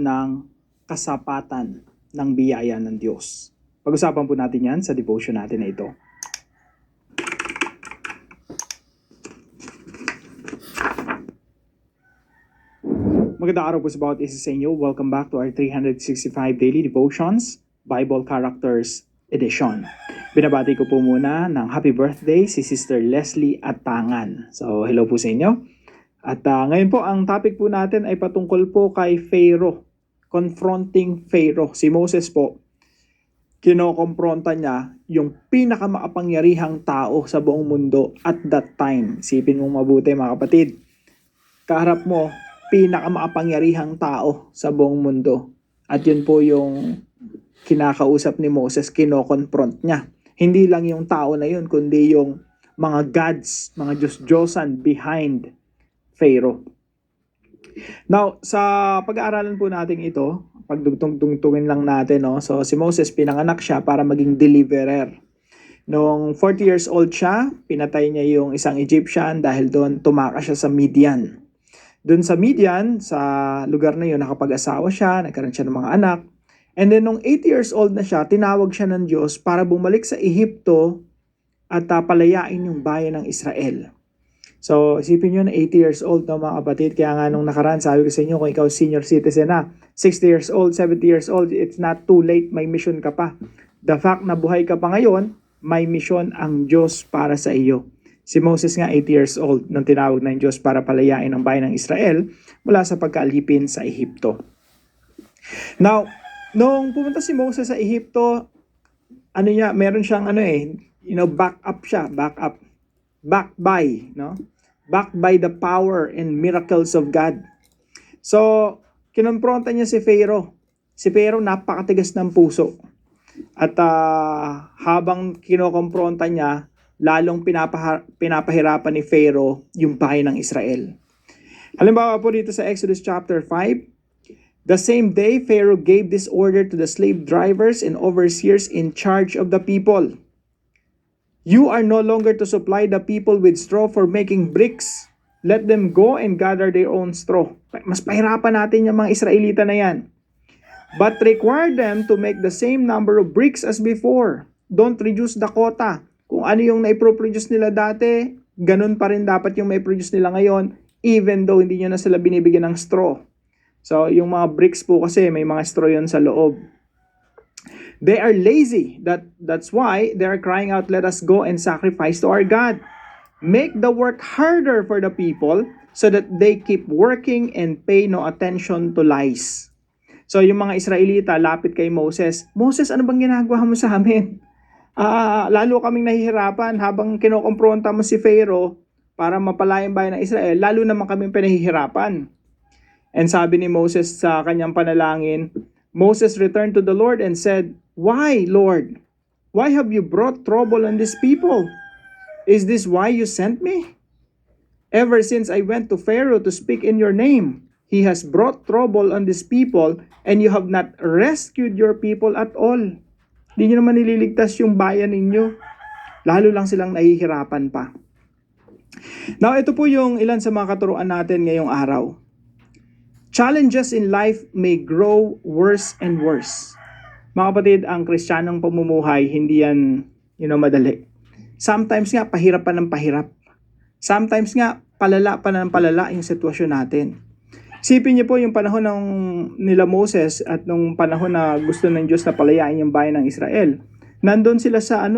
ng kasapatan ng biyaya ng Diyos. Pag-usapan po natin yan sa devotion natin na ito. Magandang araw po sa bawat isa sa inyo. Welcome back to our 365 Daily Devotions, Bible Characters Edition. Binabati ko po muna ng happy birthday si Sister Leslie Atangan. So, hello po sa inyo. At ngayon po, ang topic po natin ay patungkol po kay Pharaoh. Confronting Pharaoh. Si Moses po, kinokompronta niya yung pinakamaapangyarihang tao sa buong mundo at that time. Isipin mong mabuti mga kapatid. Kaharap mo, pinakamaapangyarihang tao sa buong mundo. At yun po yung kinakausap ni Moses, kinokonfront niya. Hindi lang yung tao na yun, kundi yung mga gods, mga Diyos-Diyosan behind Pharaoh. Now, sa pag-aaralan po natin ito, pagdugtong-tungtungin lang natin, no? So, si Moses, pinanganak siya para maging deliverer. Noong 40 years old siya, pinatay niya yung isang Egyptian dahil doon tumakas siya sa Midian. Doon sa Midian, sa lugar na yun, nakapag-asawa siya, nagkaroon siya ng mga anak. And then, nung 80 years old na siya, tinawag siya ng Diyos para bumalik sa Ehipto at palayain yung bayan ng Israel. So, isipin nyo na 80 years old, no, mga kapatid. Kaya nga nung nakaraan, sabi ko sa inyo, kung ikaw senior citizen na, 60 years old, 70 years old, it's not too late, may mission ka pa. The fact na buhay ka pa ngayon, may mission ang Diyos para sa iyo. Si Moses nga 80 years old nang tinawag ng Diyos para palayain ang bayan ng Israel mula sa pagkaalipin sa Ehipto. Now, nung pumunta si Moses sa Ehipto, meron siyang back by the power and miracles of God. So, kinompronta niya si Pharaoh. Si Pharaoh napakatigas ng puso. At habang kinokompronta niya, lalong pinapahirapan ni Pharaoh yung bayan ng Israel. Halimbawa po dito sa Exodus chapter 5, the same day Pharaoh gave this order to the slave drivers and overseers in charge of the people. You are no longer to supply the people with straw for making bricks. Let them go and gather their own straw. Mas pahirapan natin yung mga Israelita na yan. But require them to make the same number of bricks as before. Don't reduce the quota. Kung ano yung naiproduce nila dati, ganun pa rin dapat yung naiproduce nila ngayon, even though hindi nyo na sila binibigyan ng straw. So, yung mga bricks po kasi, may mga straw yun sa loob. They are lazy. That's why they are crying out, let us go and sacrifice to our God. Make the work harder for the people so that they keep working and pay no attention to lies. So, yung mga Israelita, lapit kay Moses, Moses, ano bang ginagawa mo sa amin? Lalo kaming nahihirapan habang kinokompronta mo si Pharaoh para mapalayang bayan ng Israel, lalo naman kaming pinahihirapan. And sabi ni Moses sa kanyang panalangin, Moses returned to the Lord and said, why, Lord? Why have you brought trouble on these people? Is this why you sent me? Ever since I went to Pharaoh to speak in your name, he has brought trouble on these people and you have not rescued your people at all. Hindi nyo naman nililigtas yung bayan ninyo. Lalo lang silang nahihirapan pa. Now, ito po yung ilan sa mga katuruan natin ngayong araw. Challenges in life may grow worse and worse. Mga kapatid, ang Kristiyanong pamumuhay, hindi yan, madali. Sometimes nga, pahirap pa ng pahirap. Sometimes nga, palala pa ng palala yung sitwasyon natin. Isipin niyo po yung panahon ng nila Moses at nung panahon na gusto ng Diyos na palayain yung bayan ng Israel. Nandun sila sa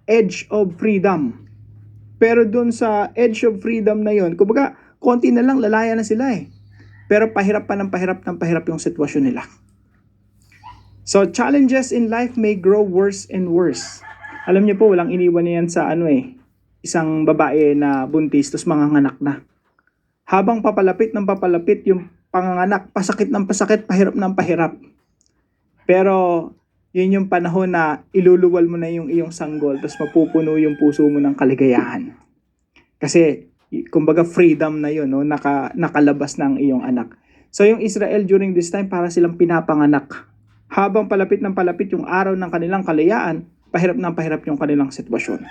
edge of freedom. Pero dun sa edge of freedom na yon, kumbaga, konti na lang lalaya na sila Pero pahirap pa ng pahirap yung sitwasyon nila. So, challenges in life may grow worse and worse. Alam niyo po, walang iniwan niyan sa isang babae na buntis, tapos manganganak na. Habang papalapit yung panganganak, pasakit ng pasakit, pahirap ng pahirap. Pero, yun yung panahon na iluluwal mo na yung iyong sanggol, tapos mapupuno yung puso mo ng kaligayahan. Kasi, kumbaga freedom na yun, nakalabas ng iyong anak. So, yung Israel during this time, para silang pinapanganak. Habang palapit yung araw ng kanilang kalayaan, pahirap ng pahirap yung kanilang sitwasyon.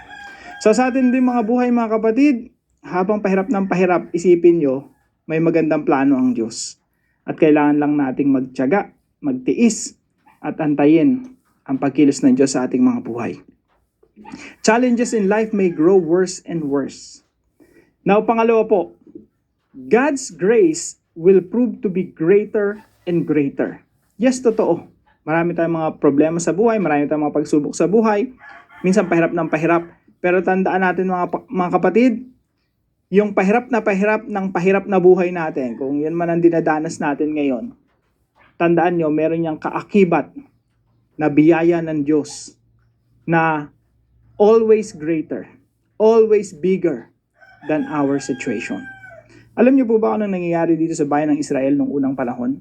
So, sa atin din mga buhay mga kapatid, habang pahirap ng pahirap, isipin nyo, may magandang plano ang Diyos. At kailangan lang nating magtiyaga, magtiis, at antayin ang pagkilos ng Diyos sa ating mga buhay. Challenges in life may grow worse and worse. Now, pangalawa po, God's grace will prove to be greater and greater. Yes, totoo. Marami tayong mga problema sa buhay, marami tayong mga pagsubok sa buhay, minsan pahirap ng pahirap. Pero tandaan natin mga kapatid, yung pahirap na buhay natin, kung yun man ang dinadanas natin ngayon, tandaan nyo, meron niyang kaakibat na biyaya ng Diyos na always greater, always bigger than our situation. Alam niyo po ba ano nangyayari dito sa bayan ng Israel nung unang panahon?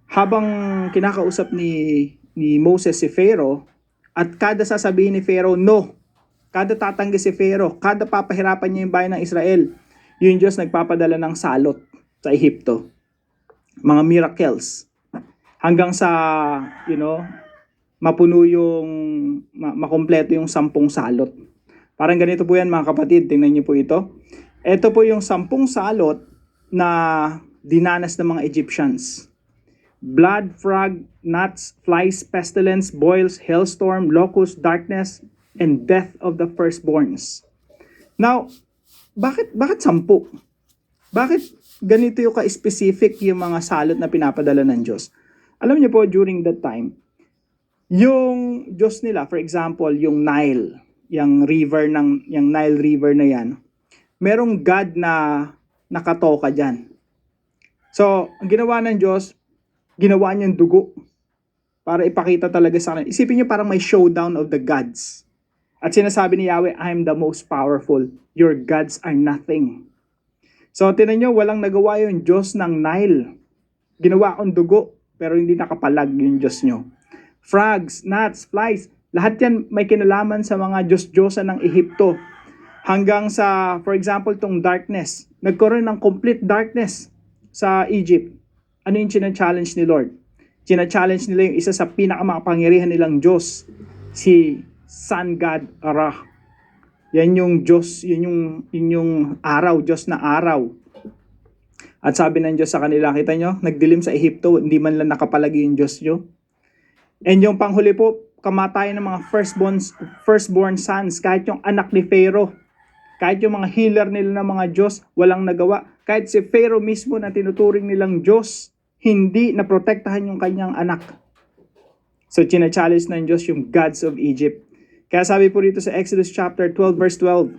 Habang kinakausap ni Moses si Pharaoh, at kada sasabihin ni Pharaoh, no, kada tatanggi si Pharaoh, kada papahirapan niya yung bayan ng Israel, yung Diyos nagpapadala ng salot sa Ehipto. Mga miracles. Hanggang sa, mapuno yung, makompleto yung 10 salot. Parang ganito po yan mga kapatid, tingnan niyo po ito. Ito po yung 10 salot na dinanas ng mga Egyptians. Blood, frog, gnats, flies, pestilence, boils, hailstorm, locust, darkness, and death of the firstborns. Now, bakit 10? Bakit ganito yung ka-specific yung mga salot na pinapadala ng Diyos? Alam niyo po, during that time, yung Diyos nila, for example, yung Nile, yung Nile River na yan, merong God na nakatoka dyan. So, ang ginawa ng Diyos, ginawa niyang dugo para ipakita talaga sa kanila. Isipin niyo parang may showdown of the gods. At sinasabi ni Yahweh, I am the most powerful. Your gods are nothing. So, tinan niyo, walang nagawa yung Diyos ng Nile. Ginawa akong dugo, pero hindi nakapalag yung Diyos niyo. Frogs, gnats, flies, lahat yan may kinalaman sa mga Diyos-Diyosan ng Ehipto. Hanggang sa, for example, tong darkness. Nagkaroon ng complete darkness sa Egypt. Ano yung china-challenge ni Lord? China-challenge nila yung isa sa pinakamakapangyarihan nilang Diyos, si Sun God Ra. Yan yung Diyos, yun yung araw, Diyos na araw. At sabi ng Diyos sa kanila, kita nyo, nagdilim sa Ehipto, hindi man lang nakapalagi yung Diyos nyo. And yung panghuli po, kamatayan ng mga firstborn sons, kahit yung anak ni Pharaoh, kahit yung mga healer nila ng mga Diyos, walang nagawa. Kahit si Pharaoh mismo na tinuturing nilang Diyos, hindi naprotektahan yung kanyang anak. So, china-challenge ng Diyos yung gods of Egypt. Kaya sabi po dito sa Exodus chapter 12, verse 12,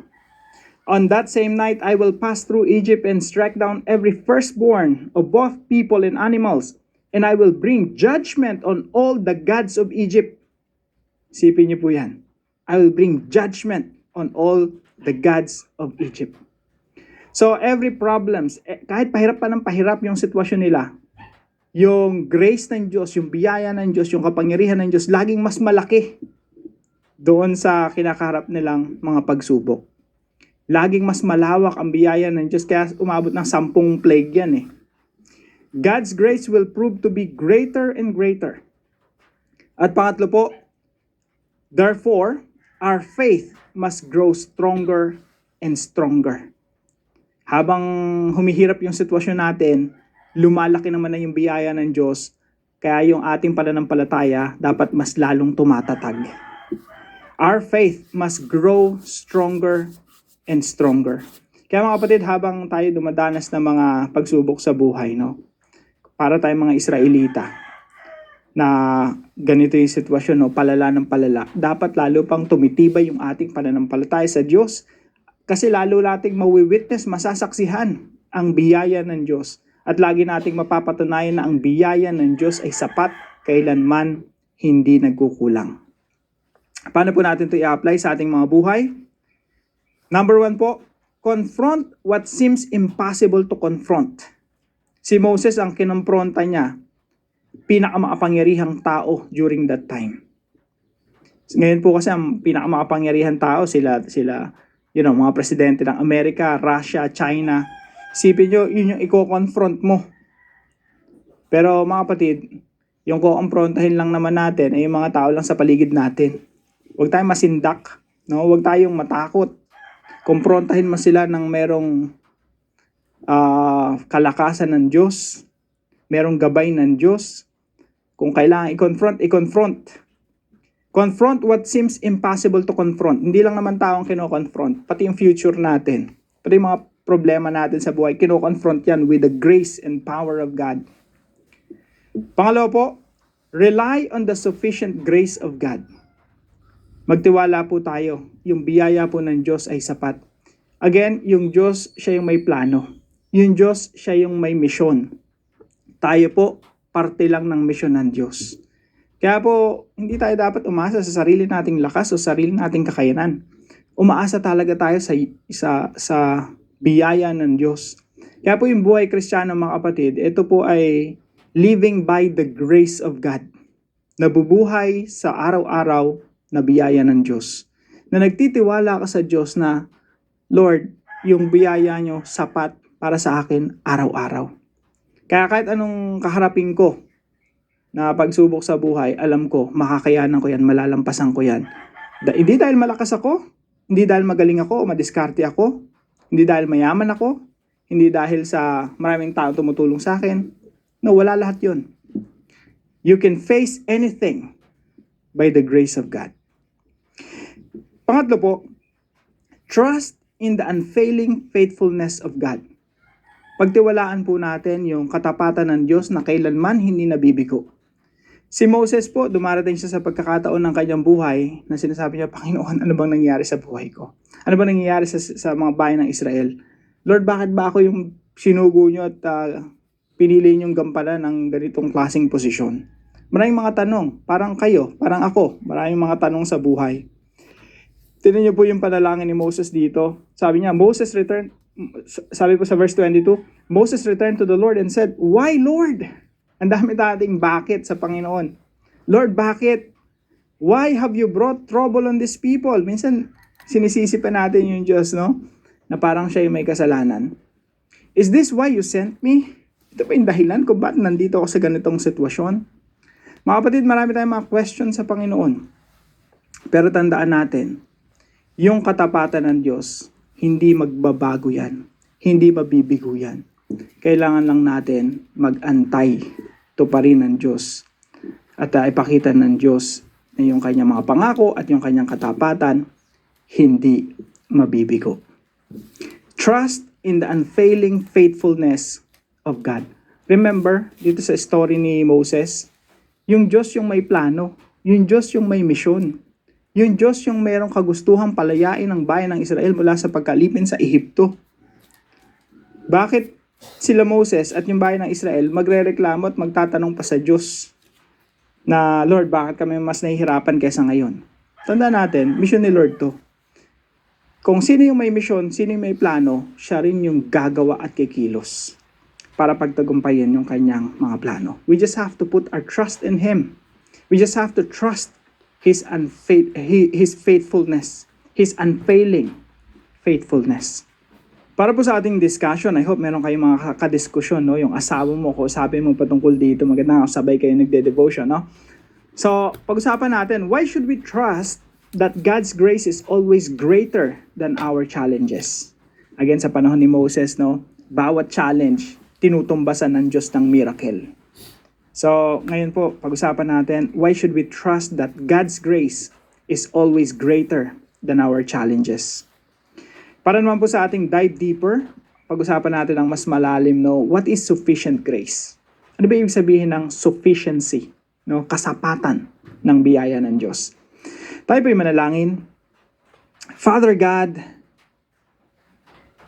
on that same night, I will pass through Egypt and strike down every firstborn of both people and animals, and I will bring judgment on all the gods of Egypt. Sipin niyo po yan. I will bring judgment on all the gods of Egypt. So, every problems, kahit pahirap pa ng pahirap yung sitwasyon nila, yung grace ng Diyos, yung biyaya ng Diyos, yung kapangyarihan ng Diyos, laging mas malaki doon sa kinakaharap nilang mga pagsubok. Laging mas malawak ang biyaya ng Diyos, kaya umabot ng 10 plague yan eh. God's grace will prove to be greater and greater. At pangatlo po, therefore, our faith must grow stronger and stronger. Habang humihirap yung sitwasyon natin, lumalaki naman na yung biyaya ng Diyos, kaya yung ating pananampalataya dapat mas lalong tumatatag. Our faith must grow stronger and stronger. Kaya mga kapatid, habang tayo dumadanas ng mga pagsubok sa buhay, no? Para tayong mga Israelita, na ganito yung sitwasyon, no? Palala ng palala, dapat lalo pang tumitibay yung ating pananampalataya sa Diyos, kasi lalo nating mawiwitness, masasaksihan ang biyaya ng Diyos. At lagi nating mapapatunayan na ang biyaya ng Diyos ay sapat, kailanman hindi nagkukulang. Paano po natin ito i-apply sa ating mga buhay? Number 1 po, confront what seems impossible to confront. Si Moses, ang kinompronta niya, pinakamakapangyarihang tao during that time. Ngayon po kasi ang pinakamakapangyarihang tao, sila mga presidente ng Amerika, Russia, China. Isipin nyo, yun yung i-confront mo. Pero mga kapatid, yung kukomprontahin lang naman natin ay yung mga tao lang sa paligid natin. Huwag tayong masindak, no? Huwag tayong matakot. Komprontahin mo sila ng merong kalakasan ng Diyos. merong gabay ng Diyos. Kung kailangan i-confront, i-confront. Confront what seems impossible to confront. Hindi lang naman tao ang kino-confront, pati yung future natin. Pati yung mga problema natin sa buhay, kino-confront yan with the grace and power of God. Pangalawa po, rely on the sufficient grace of God. Magtiwala po tayo. Yung biyaya po ng Diyos ay sapat. Again, yung Diyos, siya yung may plano. Yung Diyos, siya yung may misyon. Tayo po, parte lang ng misyon ng Diyos. Kaya po, hindi tayo dapat umasa sa sarili nating lakas o sarili nating kakayanan. Umaasa talaga tayo sa biyaya ng Diyos. Kaya po yung buhay Kristiyano, mga kapatid, ito po ay living by the grace of God. Nabubuhay sa araw-araw na biyaya ng Diyos. Na nagtitiwala ka sa Diyos na, Lord, yung biyaya nyo sapat para sa akin araw-araw. Kaya kahit anong kaharapin ko na pagsubok sa buhay, alam ko, makakayanan ko yan, malalampasan ko yan. Hindi dahil malakas ako, hindi dahil magaling ako o madiskarte ako, hindi dahil mayaman ako, hindi dahil sa maraming tao tumutulong sa akin. No, wala lahat yun. You can face anything by the grace of God. Pangatlo po, trust in the unfailing faithfulness of God. Pagtiwalaan po natin yung katapatan ng Diyos na kailanman hindi nabibigo. Si Moses po, dumarating siya sa pagkakataon ng kanyang buhay na sinasabi niya, Panginoon, ano bang nangyayari sa buhay ko? Ano bang nangyayari sa mga bayan ng Israel? Lord, bakit ba ako yung sinugo niyo at pinili niyong gampanan ng ganitong klaseng posisyon? Maraming mga tanong, parang kayo, parang ako, maraming mga tanong sa buhay. Tingnan niyo po yung panalangin ni Moses dito. Sabi niya, sabi po sa verse 22, Moses returned to the Lord and said, Why, Lord? Ang dami dating bakit sa Panginoon. Lord, bakit? Why have you brought trouble on these people? Minsan, sinisisi pa natin yung Diyos, no? Na parang siya yung may kasalanan. Is this why you sent me? Ito pa yung dahilan kung ba't nandito ako sa ganitong sitwasyon? Mga kapatid, marami tayong mga questions sa Panginoon. Pero tandaan natin, yung katapatan ng Diyos, hindi magbabago yan. Hindi mabibigo yan. Kailangan lang natin mag-antay. Tuparin ng Diyos. At ipakita ng Diyos na yung kanyang mga pangako at yung kanyang katapatan, hindi mabibigo. Trust in the unfailing faithfulness of God. Remember, dito sa story ni Moses, yung Diyos yung may plano, yung Diyos yung may misyon, yung Diyos yung mayroong kagustuhang palayain ang bayan ng Israel mula sa pagkalipin sa Ehipto. Bakit sila Moses at yung bayan ng Israel magrereklamo at magtatanong pa sa Diyos na, Lord, bakit kami mas nahihirapan kaysa ngayon? Tandaan natin, mission ni Lord to. Kung sino yung may mission, sino yung may plano, siya rin yung gagawa at kikilos para pagtagumpayin yung kanyang mga plano. We just have to put our trust in Him. We just have to trust His faithfulness, His unfailing faithfulness. Para po sa ating discussion, I hope meron kayong mga kadiskusyon, no? Yung asawa mo, sabi mo patungkol dito, maganda nga sabay kayo nagde-devotion, no? So, pag-usapan natin, why should we trust that God's grace is always greater than our challenges? Again, sa panahon ni Moses, no? Bawat challenge, tinutumbasan ng Diyos ng miracle. So, ngayon po, pag-usapan natin, why should we trust that God's grace is always greater than our challenges? Para naman po sa ating dive deeper, pag-usapan natin ang mas malalim, no? What is sufficient grace? Ano ba ibig sabihin ng sufficiency? No? Kasapatan ng biyaya ng Diyos. Tayo po'y manalangin. Father God,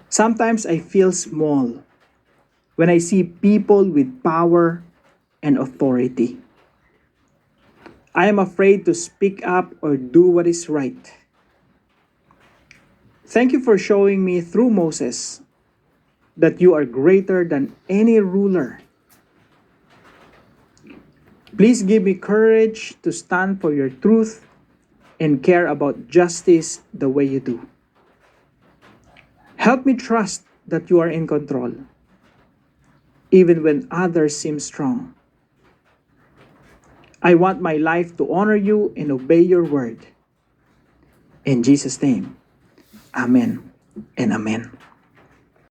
sometimes I feel small when I see people with power and authority. I am afraid to speak up or do what is right. Thank you for showing me through Moses that you are greater than any ruler. Please give me courage to stand for your truth and care about justice the way you do. Help me trust that you are in control, even when others seem strong. I want my life to honor you and obey your word. In Jesus' name, Amen and Amen.